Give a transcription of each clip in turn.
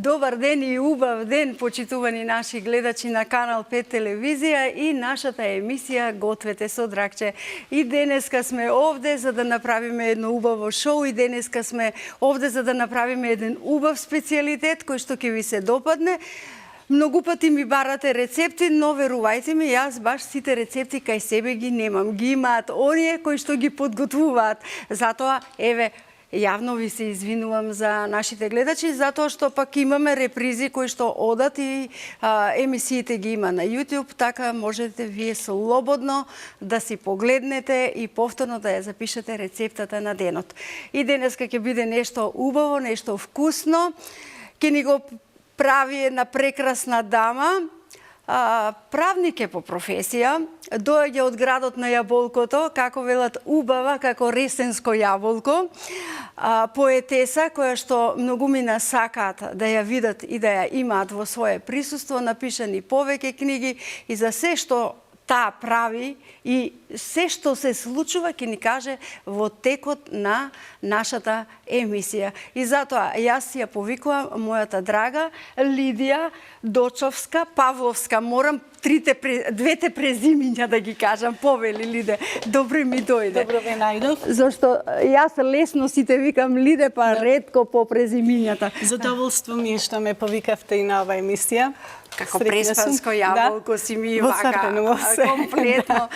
Добар ден и убав ден, почитувани наши гледачи на Канал 5 телевизија и нашата емисија Гответе со Дракче. И денеска сме овде за да направиме едно убаво шоу и денеска сме овде за да направиме еден убав специјалитет кој што ќе ви се допадне. Многу пати ми барате рецепти, но верувајте ми, јас баш сите рецепти кај себе ги немам. Ги имаат оние кои што ги подготвуваат. Затоа, еве, јавно ви се извинувам за нашите гледачи, затоа што пак имаме репризи кои што одат и емисиите ги има на YouTube, така можете вие слободно да си погледнете и повторно да ја запишете рецептата на денот. И денеска ќе биде нешто убаво, нешто вкусно, ќе ни го прави една прекрасна дама, правник е по професија, доаѓа од градот на јаболкото, како велат убава, како ресенско јаболко, поетеса која што многумина сакаат да ја видат и да ја имаат во свое присуство, напишани повеќе книги и за се што таа прави и се што се случува ќе ни каже во текот на нашата емисија. И затоа јас ја повикувам мојата драга Лидија Дочовска Павловска. Морам двете презимиња да ги кажам. Повели Лиде, добро ми дојде. Добро ве најдов. Зашто јас лесно сите викам Лиде, па ретко по презимињата. Задоволство ми е што ме повикавте и на ова емисија. Како преспанско јаболко си ми вака, комплетно.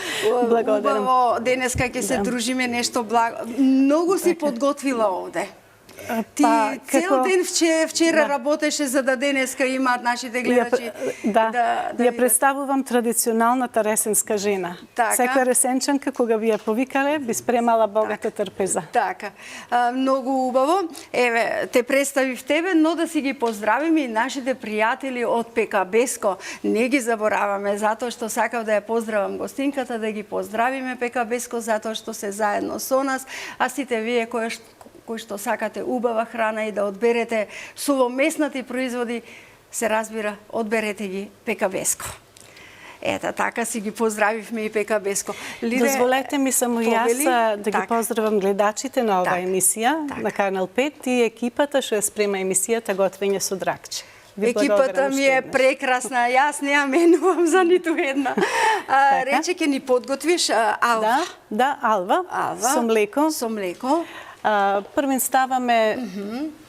Убаво, денеска ќе се дружиме нешто благо. Многу си подготвила овде. Ти цел ден вчера работеше за да денеска имаат нашите гледачи. Ја представувам традиционалната ресенска жена. Секоја ресенчанка кога би ја повикале, би спремала богата трпеза. Така. Многу убаво. Еве, те представив тебе, но да си ги поздравиме и нашите пријатели од ПКБеско. Не ги забораваме, затоа што сакав да ја поздравам гостинката, да ги поздравиме ПКБеско, затоа што се заедно со нас, а сите вие кои што сакате убава храна и да одберете сувоместнати производи, се разбира, одберете ги ПКБеско. Ета, така си ги поздравивме и ПКБеско. Дозволете ми само јас да ги поздравам гледачите на ова емисија на Канал 5 и екипата што ја спрема емисијата Готвење со Дракче. Екипата ми е прекрасна, јас не ја менувам за ниту една. Рече, ќе ни подготвиш алва. Да, алва, со млеко. Со млеко. Првен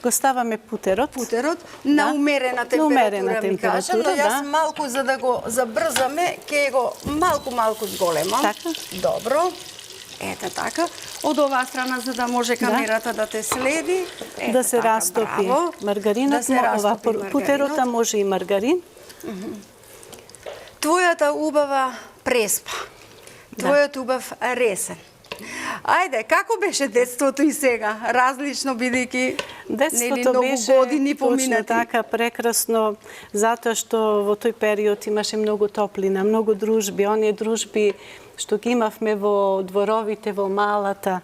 го ставаме путерот. Путерот на умерена температура, ми кажа, но јас малку за да го забрзаме, ќе го малку зголемам. Така. Добро. Ете така. Од оваа страна за да може камерата да те следи. Да се растопи маргаринот, путерота може и маргарин. Твојата убава преспа. Твојот убав ресен. Ајде, како беше детството и сега? Различно, бидејќи детството беше години поминати. Точно така, прекрасно, затоа што во тој период имаше многу топлина, многу дружби, оние дружби што ги имавме во дворовите, во малата,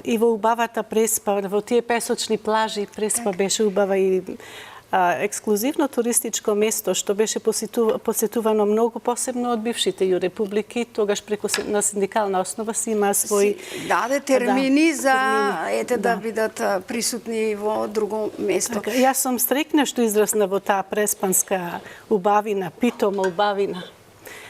и во убавата преспа, во тие песочни плажи, преспа беше убава и ексклузивно туристичко место што беше посетувано многу посебно од бившите ју републики, тогаш преку на синдикална основа си има свој даде термини за да бидат присутни во друго место. Јас сум стрекна што израсна во таа преспанска убавина, питома убавина.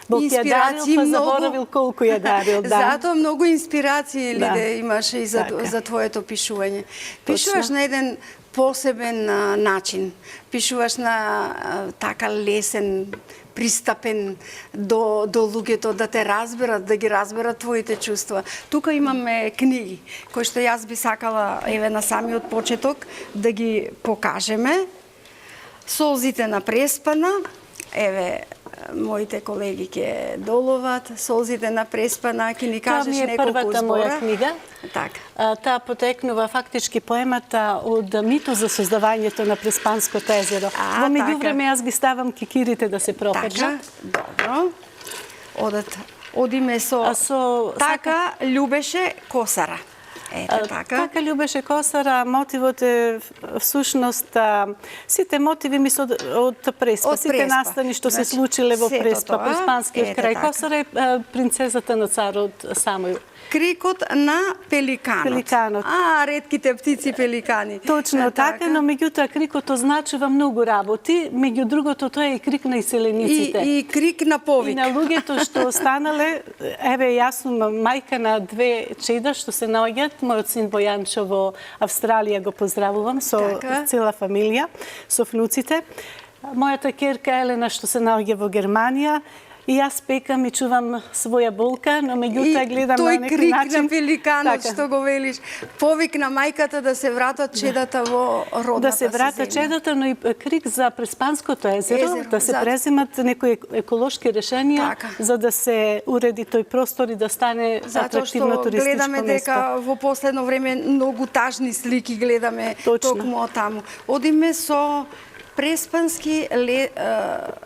Бог ја дарил, па заборавил колку ја дарил. Затоа многу инспирации Лиде имаше и за твоето пишување. Пишуваш на еден посебен начин. Пишуваш на така лесен, пристапен до луѓето, да те разберат, да ги разберат твоите чувства. Тука имаме книги, кои што јас би сакала, еве на самиот почеток, да ги покажеме. Солзите на преспана, еве, моите колеги ќе доловат, Солзите на преспана, ќе ни кажеш неколку збора. Тоа ми е првата моја книга. Така. Таа потекнува фактички поемата од митот за создавањето на Преспанското езеро. Во меѓувреме јас ги ставам кикирите да се пропаджат. Добро. Одиме со така Љубеше Косара. Ете така. Така љубеше Косара, мотивот е всушност сите мотиви ми се од Преспа, сите настани што се случиле во Преспа, преспанскиот крај. Косара е принцезата на царот Самуил. Крикот на пеликанот. Пеликанот. Ретките птици пеликани. Точно така, но меѓутоа крикот означува многу работи. Меѓу другото, тоа е и крик на иселениците. И крик на повик. И на луѓето што останале, еве јас сум мајка на 2 чеда што се наоѓаат. Мојот син Бојанчо во Австралија го поздравувам со цела фамилија, со внуците. Мојата ќерка Елена што се наоѓа во Германија. И јас пекам и чувам своја болка, но меѓутоа гледам на некој начин. И тој крик на пеликанот, што го велиш, повик на мајката да се вратат чедата во родната да се вратат чедата, но и крик за Преспанското езеро, да се преземат некои еколошки решенија, за да се уреди тој простор и да стане атрактивно туристичко место. Затоа што гледаме дека во последно време многу тажни слики гледаме токму од таму. Одиме со преспански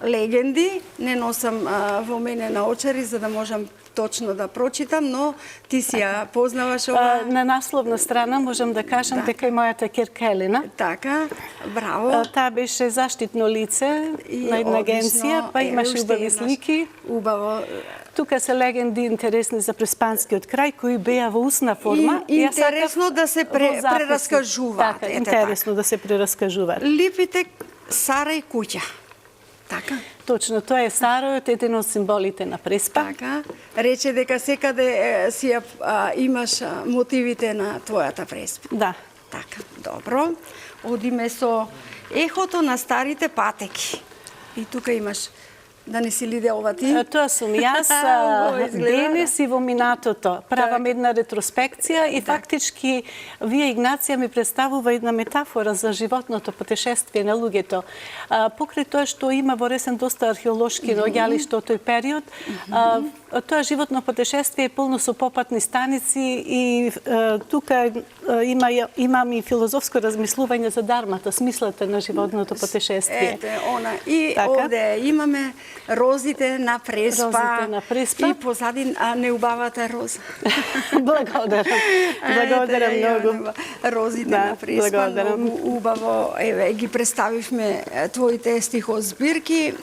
легенди, не носам во мене наочари за да можам точно да прочитам, но ти си ја познаваш ова. На насловна страна можам да кажам дека и мојата ќерка Елена. Така, браво. Таа беше заштитно лице на една агенција, па имаше убави слики. Убаво. Тука се легенди интересни за преспанскиот крај, кои беа во устна форма. Интересно да се прераскажуваат. Така, интересно да се прераскажуваат. Липите Сара и куќа. Така? Точно, тоа е Саројот, еден од символите на Преспа. Така. Рече дека секаде си имаш мотивите на твојата Преспа. Да. Така, добро. Одиме со ехото на старите патеки. И тука имаш, да не си Лиде ова ти? Тоа сум јас денес и во минатото. Правам една ретроспекција и фактички вие, Игнација, ми представува една метафора за животното путешествие на луѓето. Покрај тоа што има во Ресен доста археолошки наоѓалишта од тој период, тоа животно путешествие е полно со попатни станици и тука имам и филозофско размислување за дармата, смислата на животното путешествие. Ете, она. И овде имаме розите на Преспа. Розите на Преспа. И позади неубавата роза. Благодарам. Благодарам многу. Розите на Преспа. Многу убаво. Еве, ги представивме твоите стихозбирки,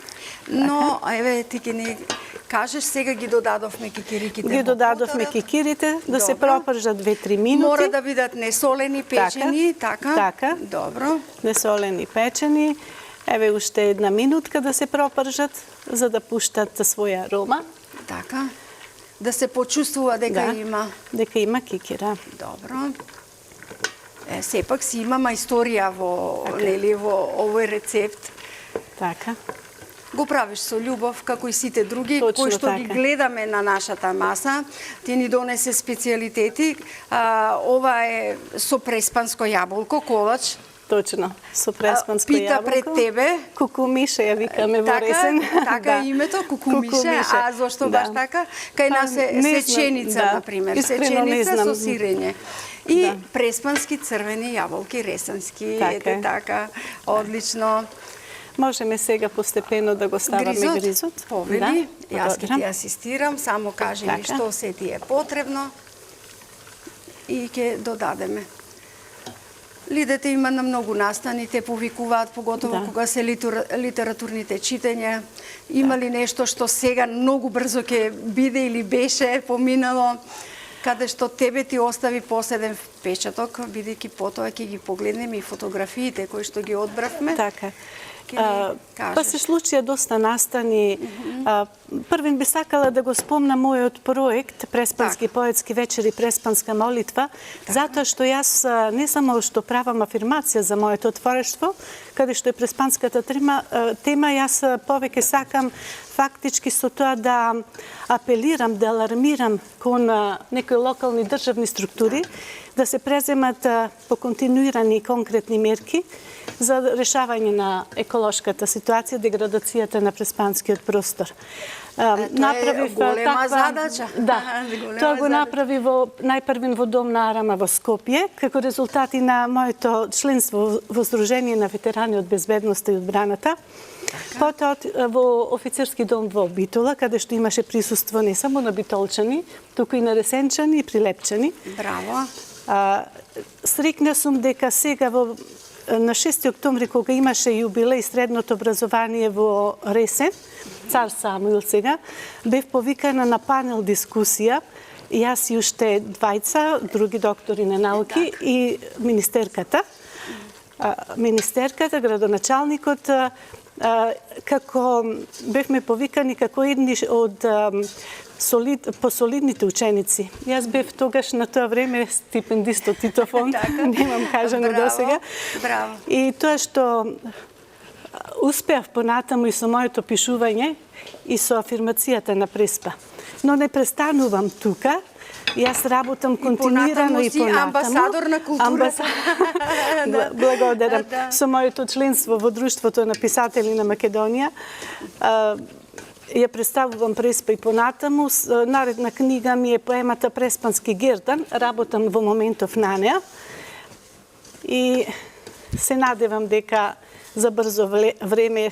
но еве ти ќе ни кажеш, сега ги додадовме кикириките. Ги додадовме кикирите, да се пропржат 2-3 минути. Мора да бидат несолени, печени, така? Така. Добро. Несолени, печени. Еве уште една минутка да се пропржат, за да пуштат своја арома. Така. Да се почувствува дека има. Дека има кикира. Добро. Сепак си имама историја во овој рецепт. Така. Го правиш со љубов, како и сите други, кои што ги гледаме на нашата маса. Ти ни донесе специјалитети. Ова е со преспанско јаболко, колач. Точно, со преспанско јаболко. Пита пред тебе. Кукумише ја викаме во Ресен. Така името, кукумише. А зошто баш така? Кај нас е сеченица, например. Сеченица со сирење. И преспански црвени јаболки, ресенски. Ете така, одлично. Можеме сега постепено да го ставаме гризот. Повели, јас ќе ти асистирам, само кажи ми што се ти е потребно и ќе додадеме. Лидете има на многу настани, те повикуваат, поготово кога се литературните читања. Има ли нешто што сега многу брзо ќе биде или беше поминало, каде што тебе ти остави поседен впечаток, бидејќи потоа ќе ги погледнеме и фотографиите кои што ги одбравме. Така. Па се случија доста настани. Првен би сакала да го спомнам мојот проект Преспански поетски вечери, Преспанска молитва, затоа што јас не само што правам афирмација за моето творештво, каде што е преспанската тема, јас повеќе сакам фактички со тоа да апелирам, да алармирам кон некои локални државни структури, да се преземат по континуирани конкретни мерки за решавање на еколошката ситуација, деградацијата на преспанскиот простор. Тоа е голема задача. Да, тоа го направи најпрвен во Дом на Арама во Скопје, како резултати на моето членство во Сдружение на ветерани од безбедноста и одбраната. Потоа во офицерски дом во Битола, каде што имаше присуство не само на битолчани, туку и на ресенчани и прилепчани. Браво. Срекна сум дека сега на 6 октомври, кога имаше јубилеј средното образование во Ресен, Цар Самуил сега, бев повикана на панел дискусија, јас и уште двајца, други доктори на науки и министерката, градоначалникот, како бевме повикани како едни од посолидните ученици. Јас бев тогаш на тоа време стипендист од Тито фонд, немам кажано до сега. И тоа што успеав понатаму и со моето пишување и со афирмацијата на Преспа. Но не престанувам тука. Јас работам континуирано и понатаму. Амбасадор на културата. Благодарам. Со моето членство во Друштвото на писатели на Македонија, ја представувам Преспа и понатаму. Наредна книга ми е поемата Преспански Гердан. Работам во моментов на неа. И се надевам дека за брзо време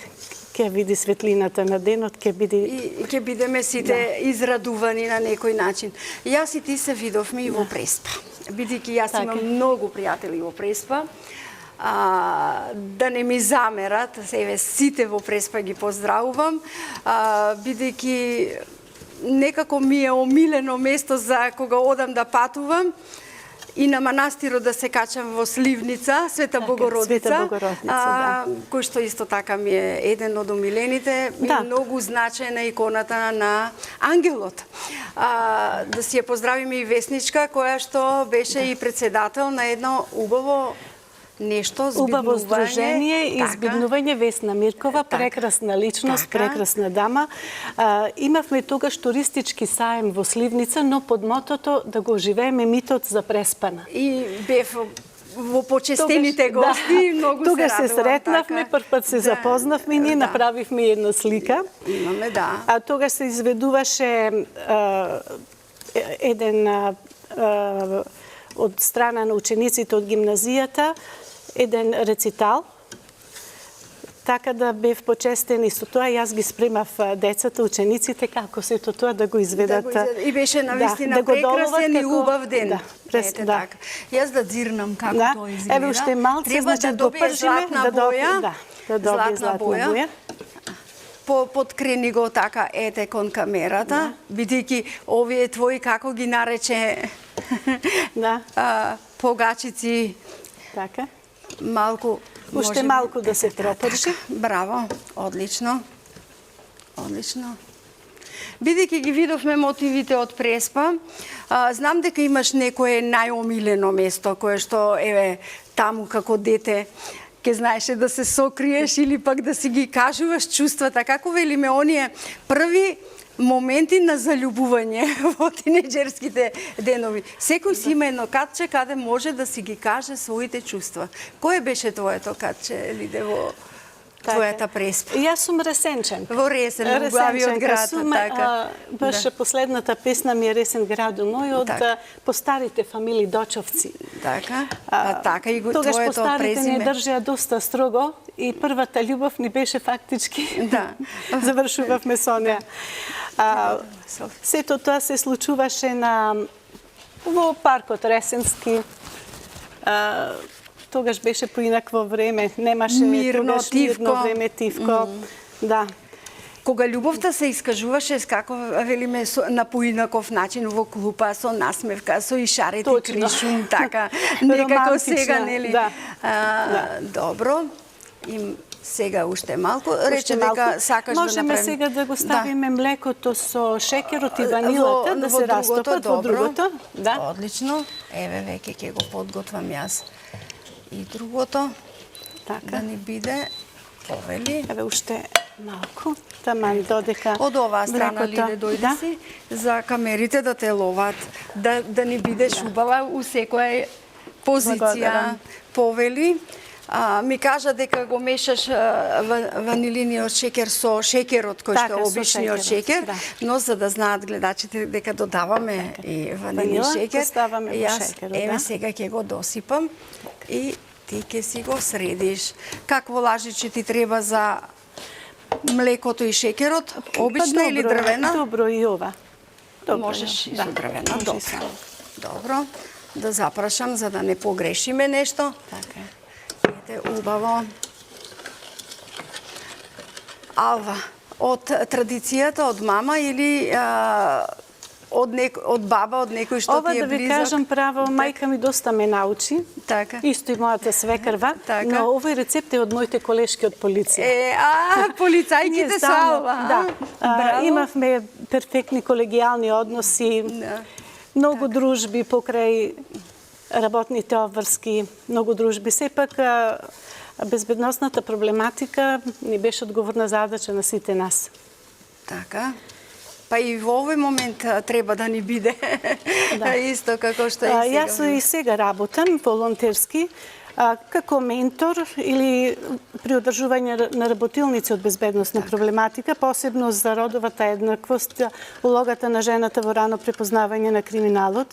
ќе види светлината на денот, ќе бидеме сите израдувани на некој начин. Јас и ти се видовме и во Преспа. Бидејќи јас имам многу пријатели во Преспа. Да не ми замерат, сите во Преспа ги поздравувам, бидејќи некако ми е омилено место за кога одам да патувам. И на манастирот да се качам во Сливница, Света Богородица, кој што исто така ми е еден од омилените, ми е многу значајна иконата на ангелот. Да си ја поздравиме и Весничка, која што беше и председател на едно убаво нешто, убаво здружение и збиднување, Весна Миркова, прекрасна личност, прекрасна дама. Имавме тогаш туристички саем во Сливница, но под мотото да го оживееме митот за Преспана. И бев во почестените гости, многу се радувам. Тогаш се сретнавме, прв пат се запознавме и ние направивме една слика. Имаме, да. А тогаш се изведуваше еден од страна на учениците од гимназијата, еден рецитал, така да бев почестен и со тоа. Јас ги спремав децата, учениците, како сето тоа да го изведат. И беше навистина прекрасен и убав ден. Ете така. Јас да дзирнам како тоа изгледа. Еве уште малце, значи да добие златна боја. Да добие златна боја. Подкрени го така, ете, кон камерата, бидејќи овие твои, како ги нарече, погачици, малку... Уште малку да се тропрши. Браво, одлично. Одлично. Бидејќи ги видовме мотивите од Преспа, знам дека имаш некое најомилено место, кое што, еве, таму како дете, ке знаеше да се сокриеш или пак да си ги кажуваш чувствата. Како велиме оние први моменти на заљубување во тинеџерските денови. Секој си има едно катче каде може да си ги каже своите чувства. Кое беше твоето катче, Лиде, во твојата Преспа? Јас сум Ресенчен. Во Ресен, во главиот град, така. Баш последната песна ми е Ресен граду мој од постарите фамилии Дочовци. Така, така и твоето презиме. Тогаш постарите не држеа доста строго и првата љубов ни беше фактички. Завршувавме со неа. Сето тоа се случуваше во паркот Ресенски. Тогаш беше поинакво време, немаше мирно, тивко време, тивко. Да. Кога љубовта се искажуваше, како велиме, на поинаков начин во клупа, со насмевка, со ишарите, кришум, така, некако сега, нели? Добро. Сега уште малку, рече дека сакаш да направим. Можеме сега да го ставиме млекото со шекерот и ванилата, да се растопат во другото. Одлично. Еве, веќе ќе го подготвам јас. И другото, да ни биде, повели. Еве уште малку, таман додека од оваа страна, Лиде, дојди си, за камерите да те ловат, да ни бидеш убава у секоја позиција. Повели. Ми кажа дека го мешаш ванилиниот шекер со шекерот, кој што е обичниот шекер, но за да знаат гледачите дека додаваме и ванилин шекер, јас еве сега ќе го досипам и ти ќе си го средиш. Какво лажиче ти треба за млекото и шекерот? Обична или дрвена? Добро и ова. Можеш и со дрвена, добро. да запрашам за да не погрешиме нешто. Така. Ете, убаво. Алва, од традицијата, од мама или од баба, од некој што Ова ти е да ви близок? кажам право, мајка ми доста ме научи. Така. Исто и мојата свекрва, Така. но овој рецепт е од моите колешки од полиција. Полицајките со Алва. Да. Браво. Имавме перфектни колегијални односи, Да. многу дружби покрај работните обврски, многу дружби. Сепак безбедносната проблематика ни беше одговорна задача на сите нас. Така. Па и во овој момент треба да ни биде. Да. Исто како што и сега. Јас и сега работам волонтерски како ментор или при одржување на работилници од безбедносна проблематика, посебно за родовата еднаквост, улогата на жената во рано препознавање на криминалот.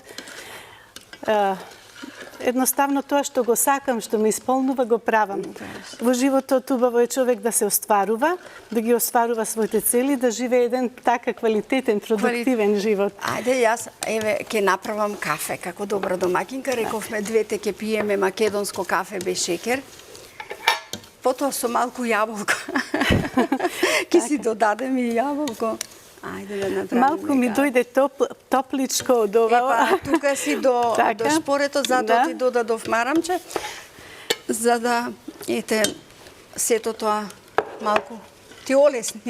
Едноставно тоа што го сакам, што ме исполнува, го правам. Во животот убаво е човек да се остварува, да ги остварува своите цели, да живее еден така квалитетен, продуктивен живот. Ајде, јас ќе направам кафе, како добра домакинка. Рековме двете ќе пиеме македонско кафе без шекер. Потоа со малку јаболко. Ќе си додадем и јаболко. Ајде да направиме. Малку ми дојде топличко од ова. Тука си до шпоретот, затоа ти додадов марамче, за да, ете, сето тоа малку ти олесни.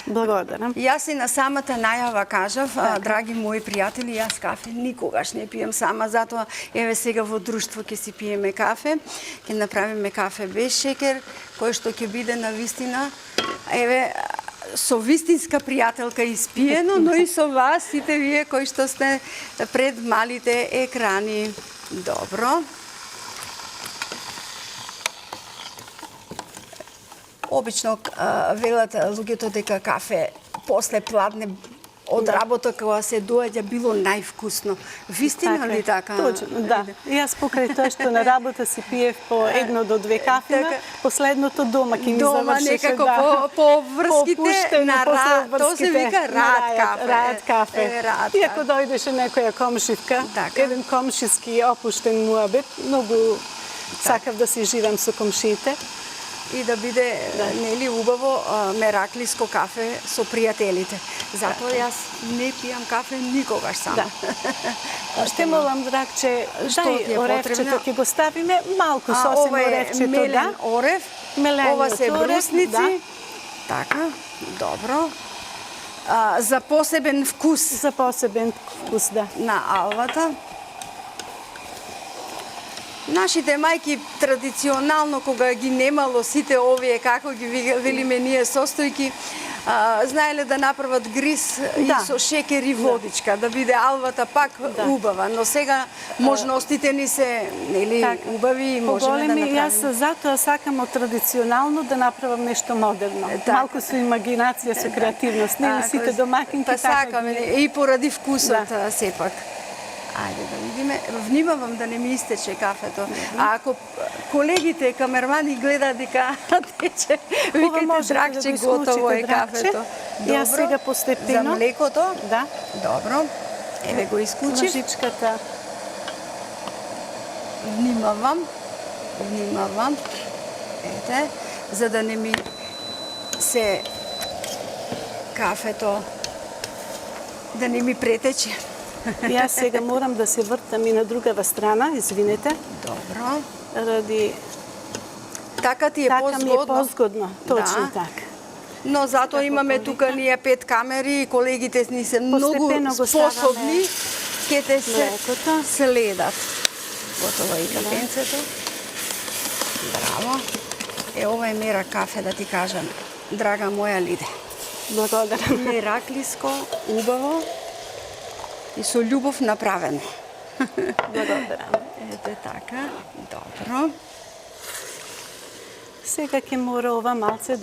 Благодарам. Јас и на самата најава кажав, драги мои пријатели, јас кафе никогаш не пием сама, затоа еве сега во друштво ќе си пиеме кафе, ќе направиме кафе без шекер, кој што ќе биде на вистина, еве, со вистинска пријателка испиено, но и со вас, сите вие кои што сте пред малите екрани. Добро. Обично велат луѓето дека кафе после пладне од работа кога се доаѓа било највкусно. Вистина ли така? Точно, да. Јас покрај тоа што на работа си пиев по 1 до 2 кафина, последното дома ќе ми завршеше. Дома некако по врските на рад, тоа се вика рад кафе. Рад кафе. Иако дојдеше некоја комшивка, еден комшиски опуштен муабет, многу сакав да си живам со комшиите. И да биде, нели, убаво мераклиско кафе со пријателите. Затоа јас не пијам кафе никогаш сама. Ще молам, драгче, дај оревчето ќе го ставиме, малку сосем оревчето, да. Ова е мелен орев, ова се брусници. Така, добро. За посебен вкус. За посебен вкус, да. На алвата. Нашите мајки традиционално, кога ги немало сите овие, како ги велиме ние состојки, знаеле да направат гриз и со шекер и водичка, да биде алвата пак убава, но сега можностите ни се, нели, убави и можеме да направиме. Јас затоа сакам од традиционално да направам нешто модерно. Малку со имагинација, со креативност. Не сите домакинки така. Па сакаме и поради вкусот сепак. Ајде да видиме. Внимавам да не ми истече кафето. А ако колегите камермани гледаат дека тече, викајте, драгче, готово е кафето. Јас сега постепено. За млекото? Да. Добро. Еве го исклучив. Лъжичката. Внимавам. Ете, за да не ми се кафето да не ми претече. Јас сега морам да се вртам и на другава страна, извинете. Добро. Ради... Така ти е позгодно. Така ми е позгодно, точно така. Но затоа имаме тука ние 5 камери и колегите ни се многу способни. Ке те се следат. Готово и кафенцето. Браво. Ова е мера кафе, да ти кажам. Драга моја Лиде. Благодарам. Мераклиско, убаво и со љубов направено. Благодарам. Ете така. Добро. Сега ќе мора ова малце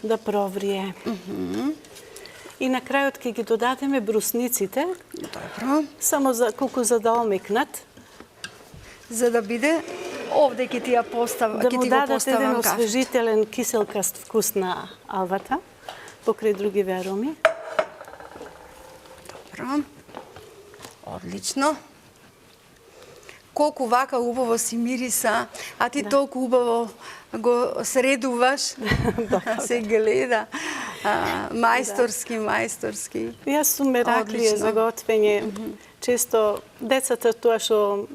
да проврие. И на крајот ќе ги додадеме брусниците. Добро. Само колку за да омекнат. За да биде, овде ќе ти ја поставам кафе. Да му дадат еден освежителен киселкаст вкус на алвата, покрај другиве ароми. Добро. Одлично. колку вака убаво си мириса, а ти толку убаво го средуваш, се гледа. Мајсторски. Јас сум мераклија за готвење. Често децата тоа што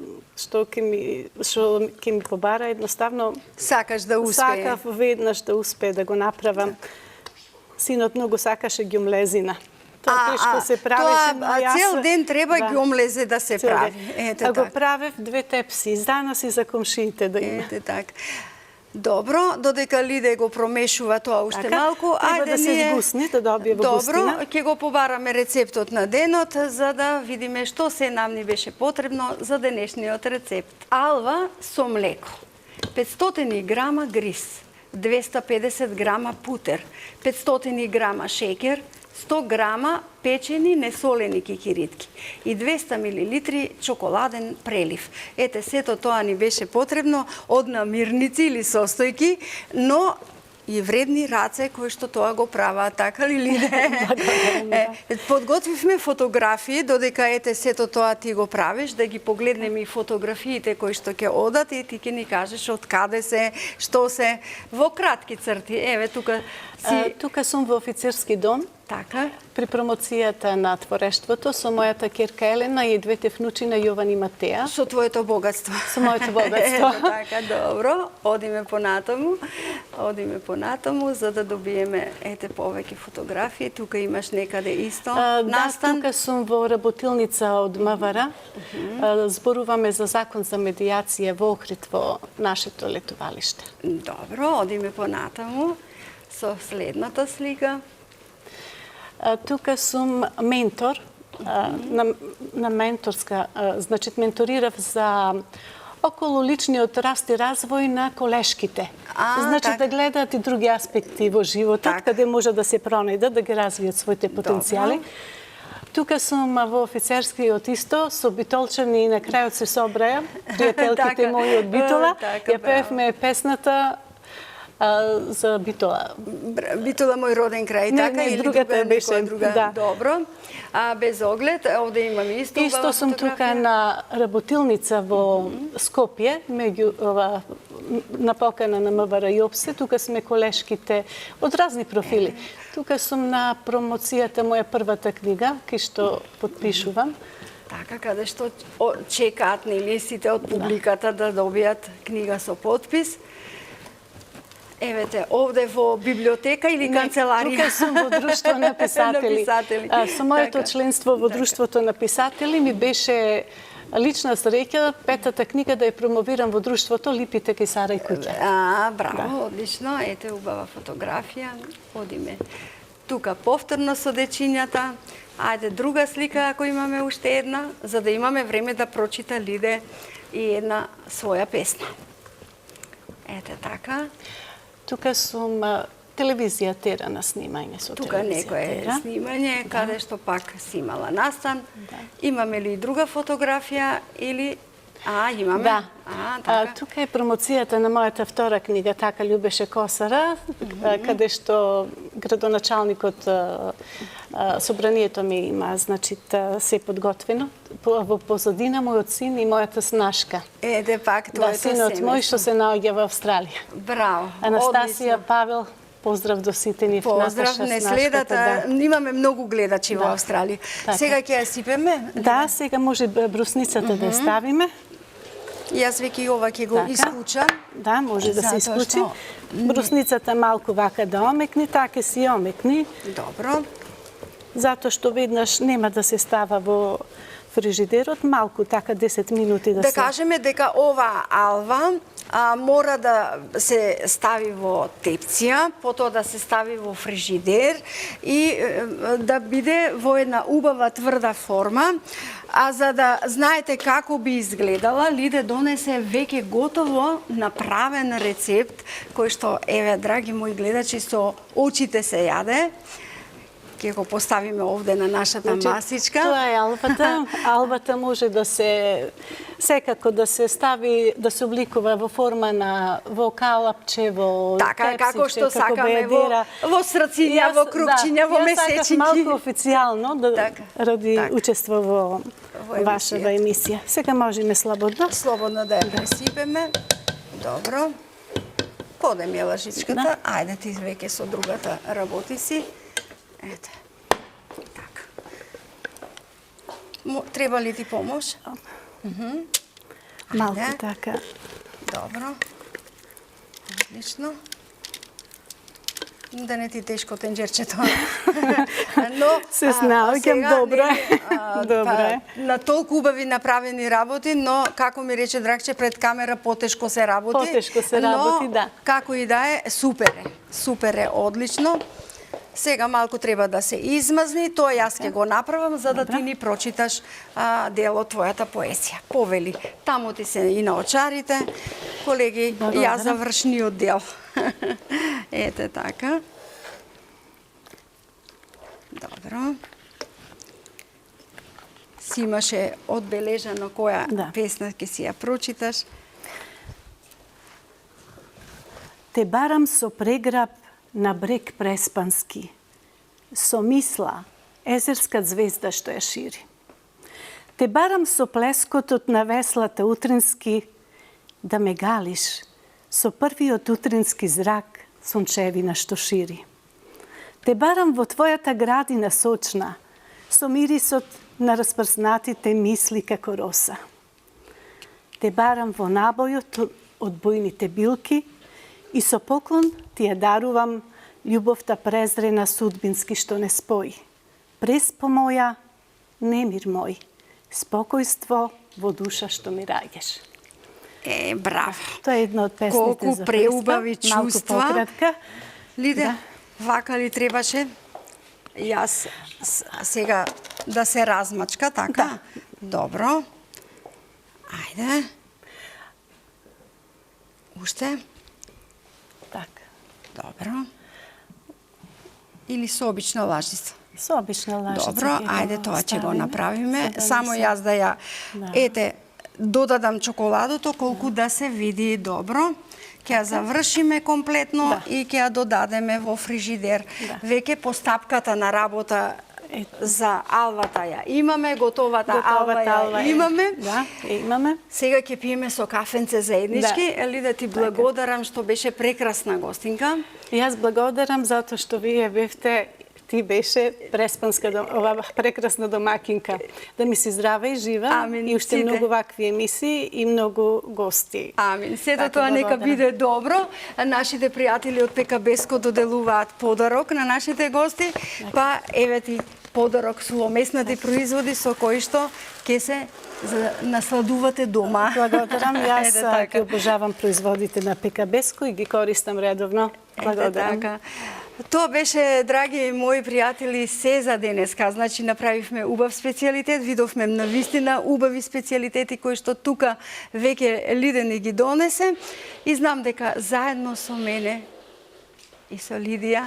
ќе ми побара, едноставно сакаш да успее. Сакав веднаш да успее да го направам. Синот многу сакаше ѓумлезина. Тоа тешко се правеше, но јас... Цел ден треба ѓумлезе да се прави. А го правев 2 тепси, за нас и за комшиите да има. Ете така. Добро, додека Лиде го промешува тоа уште малку, треба да се згусне, да добие во густина. Добро, ќе го побараме рецептот на денот, за да видиме што се нам ни беше потребно за денешниот рецепт. Алва со млеко, 500 грама гриз, 250 грама путер, 500 грама шеќер, 100 грама печени несолени кикиритки и 200 мл чоколаден прелив. Ете, сето тоа ни беше потребно од намирници или состојки, но и вредни раце кои што тоа го прават, така ли Лиде? Подготвивме фотографии, додека ете сето тоа ти го правиш, да ги погледнеме и фотографиите кои што ќе одат и ти ќе ни кажеш од каде се, што се, во кратки црти. Еве, тука си... Тука сум во офицерски дом. Така. При промоцијата на творештвото со мојата керка Елена и двете внучи на Јован и Матеја. Со твоето богатство. Со моето богатство. Така, добро. Одиме понатаму, за да добиеме ете повеќе фотографии. Тука имаш некаде исто настан. Да, тука сум во работилница од МВР. Зборуваме за закон за медијација во Охрид во нашето летувалиште. Добро, одиме понатаму со следната слика. Тука сум ментор, на менторска, значи менторирав за околу личниот раст и развој на колешките. Значи да гледаат и други аспекти во животот, каде може да се пронајдат, да ги развијат своите потенцијали. Тука сум во офицерскиот исто, со битолчани и на крајот се собраја, пријателките мои од Битола, ја пеевме песната за Битола. Битола мој роден крај, така? Не, другата беше друга. Добро. А без оглед, овде имаме исто убава фотографија. Исто сум тука на работилница во Скопје, меѓу на покана на МВР ЈОПСЕ. Тука сме колешките од разни профили. Тука сум на промоцијата моја првата книга, кој што подпишувам. Така, каде што чекаат нели сите од публиката да добијат книга со подпис. Евете, овде во библиотека или канцеларија? Тука сум во Друштво на писатели. Со моето членство во Друштвото на писатели ми беше лична среќа петата книга да ја промовирам во Друштвото Липите кај Сара и куќа. Браво, одлично. Ете, убава фотографија. Одиме тука повторно со дечињата. Ајде, друга слика, ако имаме уште една, за да имаме време да прочита Лиде и една своја песна. Ете така. Тука сум телевизија Тера на снимање со тука некое снимање, каде што пак си имала настан. Имаме ли друга фотографија или... имаме. Да. Тука е промоцијата на мојата втора книга, Така љубеше Косара, каде што градоначалникот собранието ми има, значи, се подготвено. Во позадина мојот син и мојата снашка. Ете пак твоето семејство. Синот мој што се наоѓа во Австралија. Браво. Анастасија, Павел, поздрав до сите ни. Поздрав, не следата. Имаме многу гледачи во Австралија. Сега ќе ја сипеме? Да, сега може брусницата да ја ставиме. Јас веќе и ова ќе го исклучам. Да, може да се исклучи. Брусницата малку вака да омекни, така си омекни. Добро. Затоа што веднаш нема да се става во фрижидерот, малку така 10 минути да се... Да кажеме дека ова алва мора да се стави во тепција, потоа да се стави во фрижидер и да биде во една убава тврда форма. А за да знаете како би изгледала, Лиде донесе веќе готово направен рецепт, кој што, еве, драги мои гледачи, со очите се јаде. Ќе го поставиме овде на нашата масичка. Тоа е албата. Албата може да се секако да се стави, да се обликува во форма на во калапче, во така како што сакаме во срциња, во крупчиња, во месечинки. Јас сакав малку официјално ради учество во вашава емисија. Сега можеме слободно. Слободно да ја пресипеме. Добро. Подем ја лажичката. Ајде ти веќе со другата работи си. Ете. Така. Треба ли ти помош? Малку така. Добро. Одлично. Да не ти тешко тенџерчето. Но се снаоѓам, добро е. Добро е. На толку убави направени работи, но како ми рече Драгче, пред камера потешко се работи. Потешко се работи, да. Како и да е, супер е. Супер е, одлично. Сега малку треба да се измазни, тоа јас ќе го направам за да ти ни прочиташ дел од твојата поезија. Повели, таму ти се и наочарите. Колеги, јас завршниот дел. Ете така. Добро. Си имаше одбележано која песна ќе си ја прочиташ. Те барам со преграб на брег преспански, со мисла езерска звезда што ја шири. Те барам со плескотот на веслата утрински, да ме галиш со првиот утрински зрак сончевина што шири. Те барам во твојата градина сочна, со мирисот на распрснатите мисли како роса. Те барам во набојот од бујните билки, и со поклон ти ја дарувам љубовта презрена судбински што не спои. Преспо моја, немир мој, спокојство во душа што ми раѓаш. Браво. Тоа е една од песните колку за преубави преспа. чувства. Малку пократка. Лиде, вака ли требаше? Јас сега да се размачка, така? Добро. Ајде. Уште? Така. Добро. Или со обична лажица? Со обична лажица. Добро, ајде тоа ќе го направиме. Само јас да ја, ете, додадам чоколадото колку да се види добро. Ќе ја завршиме комплетно и ќе ја додадеме во фрижидер. Веќе постапката на работа за алвата ја имаме, готовата алва ја имаме. Да, имаме. Сега ќе пиеме со кафенце заеднички. Ели да ти благодарам што беше прекрасна гостинка. Јас благодарам затоа што вие бевте, ти беше преспанска, ова прекрасна домакинка. Да ми си здрава и жива. Амин. И уште многу вакви емисии и многу гости. Амин. Сето тоа нека биде добро. Нашите пријатели од ПКБ-ско доделуваат подарок на нашите гости. Па еве ти подарок суломеснати производи со кои што ќе се насладувате дома. Благодарам. Јас ќе обожавам производите на ПКБ-ско и ги користам редовно. Благодарам. Тоа беше, драги мои пријатели, се за денеска. Значи, направивме убав специјалитет, видовме навистина убави специјалитети кои што тука веќе Лиде ни ги донесе. И знам дека заедно со мене и со Лидија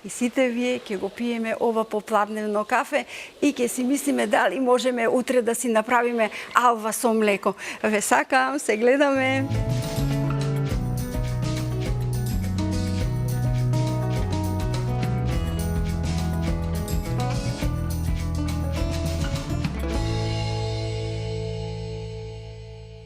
и сите вие ќе го пиеме ова попладневно кафе и ќе си мислиме дали можеме утре да си направиме алва со млеко. Ве сакам, се гледаме.